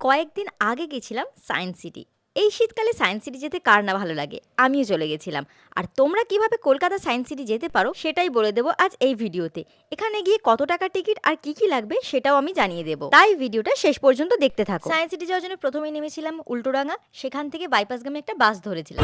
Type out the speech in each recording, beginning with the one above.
কয়েকদিন আগে গেছিলাম সায়েন্স সিটি। এই শীতকালে সায়েন্স সিটি যেতে কার না ভালো লাগে, আমিও চলে গেছিলাম। আর তোমরা কিভাবে কলকাতা সায়েন্স সিটি যেতে পারো সেটাই বলে দেবো আজ এই ভিডিওতে। এখানে গিয়ে কত টাকা টিকিট আর কি কি লাগবে সেটাও আমি জানিয়ে দেবো, তাই ভিডিওটা শেষ পর্যন্ত দেখতে থাকো। সায়েন্স সিটি যাওয়ার জন্য প্রথমেই নেমেছিলাম উল্টোডাঙ্গা, সেখান থেকে বাইপাসগামী একটা বাস ধরেছিলাম।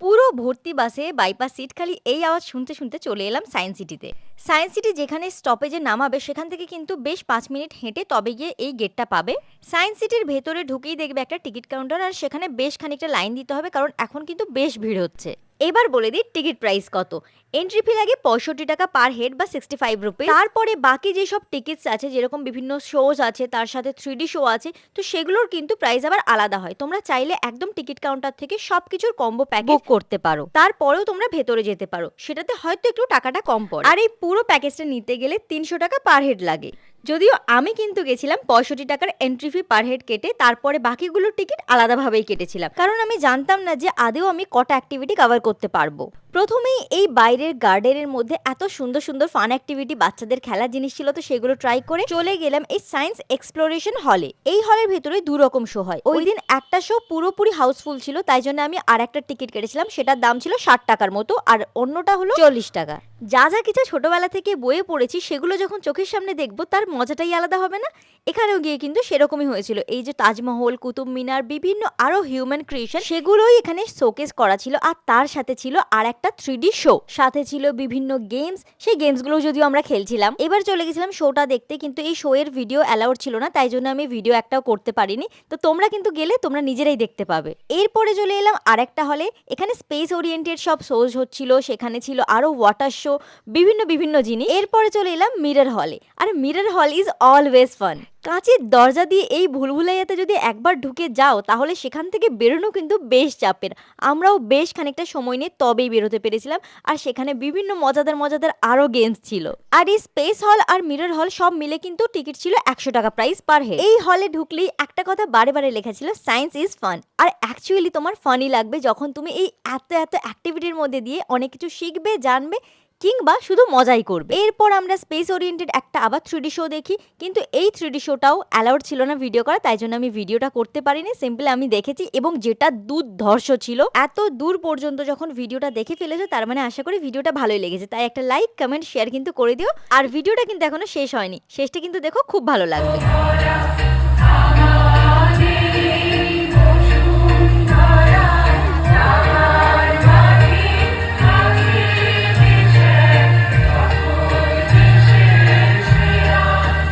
পুরো ভর্তি বাসে বাইপাস সিট খালি, এই আওয়াজ শুনতে শুনতে চলে এলাম সায়েন্স সিটিতে। সায়েন্স সিটি যেখানে স্টপেজে নামাবে সেখান থেকে কিন্তু বেশ 5 মিনিট হেঁটে তবে গিয়ে এই গেটটা পাবে। সায়েন্স সিটির ভেতরে ঢুকেই দেখবে একটা টিকিট কাউন্টার, আর সেখানে বেশ খানিকটা লাইন দিতে হবে কারণ এখন কিন্তু বেশ ভিড় হচ্ছে। এবার বলে দিই টিকিট প্রাইস কত। এন্ট্রি ফি লাগে 65 টাকা পার হেড বা 65 রুপিস। তারপরে বাকি যেসব টিকিটস আছে, যেরকম বিভিন্ন শোজ আছে, তার সাথে 3D শো আছে, তো সেগুলোর কিন্তু প্রাইস আবার আলাদা হয়। তোমরা চাইলে একদম টিকিট কাউন্টার থেকে সবকিছুর কম্বো প্যাকেজ বুক করতে পারো, তারপরেও তোমরা ভেতরে যেতে পারো, সেটাতে হয়তো একটু টাকাটা কম পড়ে। আর এই পুরো প্যাকেজটা নিতে গেলে 300 টাকা পার হেড লাগে। যদিও আমি কিন্তু গেছিলাম 65 টাকার এন্ট্রি ফি পার হেড কেটে, তারপরে বাকিগুলোর টিকিট আলাদাভাবেই কেটেছিলাম, কারণ আমি জানতাম না যে আদেও আমি কটা অ্যাক্টিভিটি কভার করতে পারবো। প্রথমেই এই বাইরের গার্ডেনের মধ্যে এত সুন্দর সুন্দর ফান অ্যাক্টিভিটি, বাচ্চাদের খেলার জিনিস ছিল, তো সেগুলো ট্রাই করে চলে গেলাম এই সায়েন্স এক্সপ্লোরেশন হলে। এই হলের ভেতরে 2 রকম শো হয়। ওই দিন একটা শো পুরোপুরি হাউসফুল ছিল, তাই জন্য আমি আর একটা টিকিট কেটেছিলাম, সেটার দাম ছিল 60 টাকার মতো, আর অন্যটা হলো 40 টাকা। যা যা কিছু ছোটবেলা থেকে বইয়ে পড়েছি সেগুলো যখন চোখের সামনে দেখবো তার মজাটাই আলাদা হবে না? এখানেও গিয়ে কিন্তু সেরকমই হয়েছিল। এই যে তাজমহল, কুতুব মিনার, বিভিন্ন আরো হিউম্যান ক্রিয়েশন, সেগুলোই এখানে শোকেস করা ছিল। আর তার সাথে ছিল আর একটা 3D শো, সাথে ছিল বিভিন্ন গেমস। সেই গেমসগুলো যদিও আমরা খেলছিলাম। এবার চলে গেছিলাম শোটা দেখতে, কিন্তু এই শো এর ভিডিও অ্যালাউড ছিল না, তাই জন্য আমি ভিডিও একটাও করতে পারিনি। তো তোমরা কিন্তু গেলে তোমরা নিজেরাই দেখতে পাবে। এরপরে চলে এলাম আর একটা হলে। এখানে স্পেস ওরিয়েন্টেড সব শোজ হচ্ছিল, সেখানে ছিল আরো ওয়াটার শো, বিভিন্ন জিনিস। এরপরে চলে এলাম মিরর হলে। আর মিরর হল ইজ অলওয়েজ ফান। কাঁচের দরজা দিয়ে এই ভুলভুলাইয়াতে যদি একবার ঢুকে যাও তাহলে সেখান থেকে বেরোনো কিন্তু বেশ চাপের। আমরাও বেশ খানিকটা সময় নিয়ে তবেই বেরোতে পেরেছিলাম। আর সেখানে বিভিন্ন মজাদার মজাদার আরো গেমস ছিল। আর এই স্পেস হল আর মিরর হল সব মিলে কিন্তু টিকিট ছিল 100 টাকা প্রাইস পার হেড। এই হলে ঢুকলেই একটা কথা বারে বারে লেখা ছিল, সায়েন্স ইজ ফান। আর অ্যাকচুয়ালি তোমার ফানই লাগবে যখন তুমি এই এত অ্যাক্টিভিটির মধ্যে দিয়ে অনেক কিছু শিখবে, জানবে, কিংবা শুধু মজাই করবে। এরপর আমরা স্পেস ওরিয়েন্টেড একটা আবার 3D শো দেখি, কিন্তু এই 3D শোটাও অ্যালাউড ছিল না ভিডিও করা, তাই জন্য আমি ভিডিওটা করতে পারিনি। সিম্পলি আমি দেখেছি, এবং যেটা দুর্ধর্ষ ছিল। এত দূর পর্যন্ত যখন ভিডিওটা দেখে ফেলেছো, তার মানে আশা করি ভিডিওটা ভালোই লেগেছে। তাই একটা লাইক, কমেন্ট, শেয়ার কিন্তু করে দিও। আর ভিডিওটা কিন্তু এখনো শেষ হয়নি, শেষটা কিন্তু দেখো, খুব ভালো লাগবে।